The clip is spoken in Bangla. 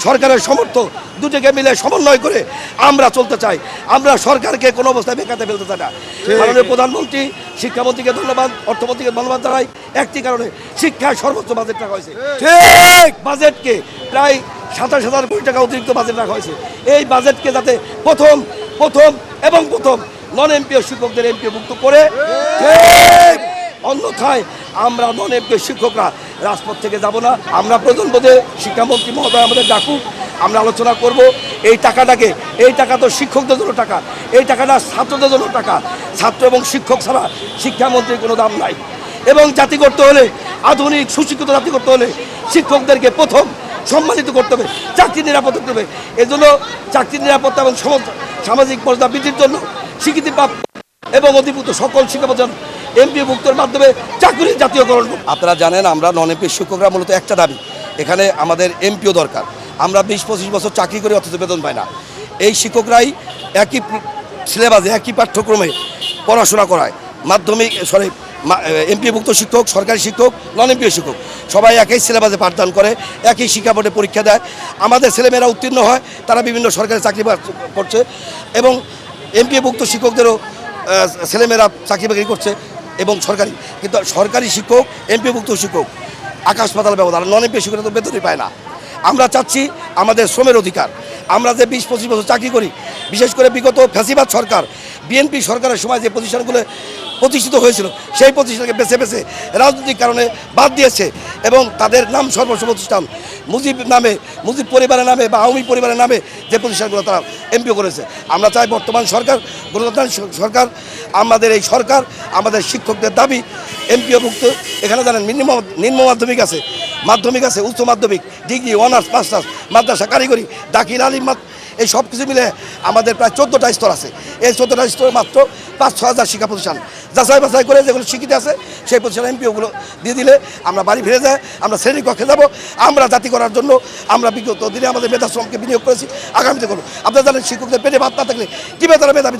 সরকারের সমর্থ দুটোকে মিলে সমন্বয় করে আমরা চলতে চাই। আমরা সরকারকে কোনো অবস্থায় বেকাতে ফেলতে চাই না। মাননীয় প্রধানমন্ত্রী, শিক্ষামন্ত্রীকে ধন্যবাদ, অর্থমন্ত্রীকে ধন্যবাদ জানাই একটি কারণে, শিক্ষায় সর্বোচ্চ বাজেট রাখা হয়েছে। ঠিক বাজেটকে প্রায় 27,000 কোটি টাকা অতিরিক্ত বাজেট রাখা হয়েছে। এই বাজেটকে যাতে প্রথম নন এমপিও শিক্ষকদের এমপিভুক্ত করে, অন্যথায় আমরা নন এমপিও শিক্ষকরা রাজপথ থেকে যাব না। আমরা প্রয়োজন বোধে শিক্ষামন্ত্রী মহোদয় আমাদের ডাকুক, আমরা আলোচনা করব। এই টাকা তো শিক্ষকদের জন্য টাকা, এই টাকাটা ছাত্রদের জন্য টাকা। ছাত্র এবং শিক্ষক ছাড়া শিক্ষামন্ত্রীর কোনো দাম নাই। এবং জাতি করতে হলে, আধুনিক সুশিক্ষিত জাতি করতে হলে শিক্ষকদেরকে প্রথম সম্মানিত করতে হবে, চাকরির নিরাপত্তা করতে হবে। এজন্য চাকরির নিরাপত্তা এবং সামাজিক মর্যাদা বৃদ্ধির জন্য স্বীকৃতিপ্রাপ্ত এবং অধিভুক্ত সকল শিক্ষা প্রতিষ্ঠান এমপিভুক্তের মাধ্যমে চাকরির জাতীয়করণ। আপনারা জানেন আমরা নন এমপি শিক্ষকরা মূলত একটা দাবি, এখানে আমাদের এমপিও দরকার। আমরা 20-25 বছর চাকরি করে অথচ বেতন পাই না। এই শিক্ষকরাই একই সিলেবাসে একই পাঠ্যক্রমে পড়াশোনা করায়। এমপিভুক্ত শিক্ষক, সরকারি শিক্ষক, নন এমপিও শিক্ষক সবাই একই সিলেবাসে পাঠদান করে, একই শিক্ষা বোর্ডে পরীক্ষা দেয়। আমাদের ছেলেমেয়েরা উত্তীর্ণ হয়, তারা বিভিন্ন সরকারি চাকরি করছে এবং এমপিভুক্ত শিক্ষকদেরও ছেলেমেয়েরা চাকরি বাকরি করছে এবং কিন্তু সরকারি শিক্ষক, এমপিভুক্ত শিক্ষক আকাশ পাতাল ব্যবধান। নন এমপি শিক্ষকরা তো বেতনই পায় না। আমরা চাচ্ছি আমাদের শ্রমের অধিকার। আমরা যে 20-25 বছর চাকরি করি, বিশেষ করে বিগত ফ্যাসিবাদ সরকার, বিএনপি সরকারের সময় যে প্রতিষ্ঠানগুলো প্রতিষ্ঠিত হয়েছিল, সেই প্রতিষ্ঠানকে বেছে বেছে রাজনৈতিক কারণে বাদ দিয়েছে এবং তাদের নাম সর্বস্ব প্রতিষ্ঠান মুজিব পরিবারের নামে বা আওয়ামী পরিবারের নামে যে প্রতিষ্ঠানগুলো তারা এমপিও করেছে। আমরা চাই বর্তমান সরকার, গণতান্ত্রিক সরকার, আমাদের এই সরকার আমাদের শিক্ষকদের দাবি এমপিওভুক্ত। এখানে জানেন নিম্ন মাধ্যমিক আছে, মাধ্যমিক আছে, উচ্চ মাধ্যমিক, ডিগ্রি, অনার্স, মাস্টার্স, মাদ্রাসা, কারিগরি, দাখিল, আলিম, এই সব কিছু মিলে আমাদের প্রায় 14টা স্তর আছে। এই 14টা স্তরে মাত্র 5-6 হাজার শিক্ষা প্রতিষ্ঠান যাচাই বাছাই করে যেগুলো স্বীকৃতি আছে সেই প্রতিষ্ঠান এমপিওগুলো দিয়ে দিলে আমরা বাড়ি ফিরে যাই, আমরা শ্রেণীকক্ষে যাব। আমরা জাতি করার জন্য আমরা বিগত দিনে আমাদের মেধাশ্রমকে বিনিয়োগ করেছি, আগামীতে করব। আপনারা জানেন শিক্ষকদের পেটে ভাত না থাকলে কীভাবে তারা মেধাবী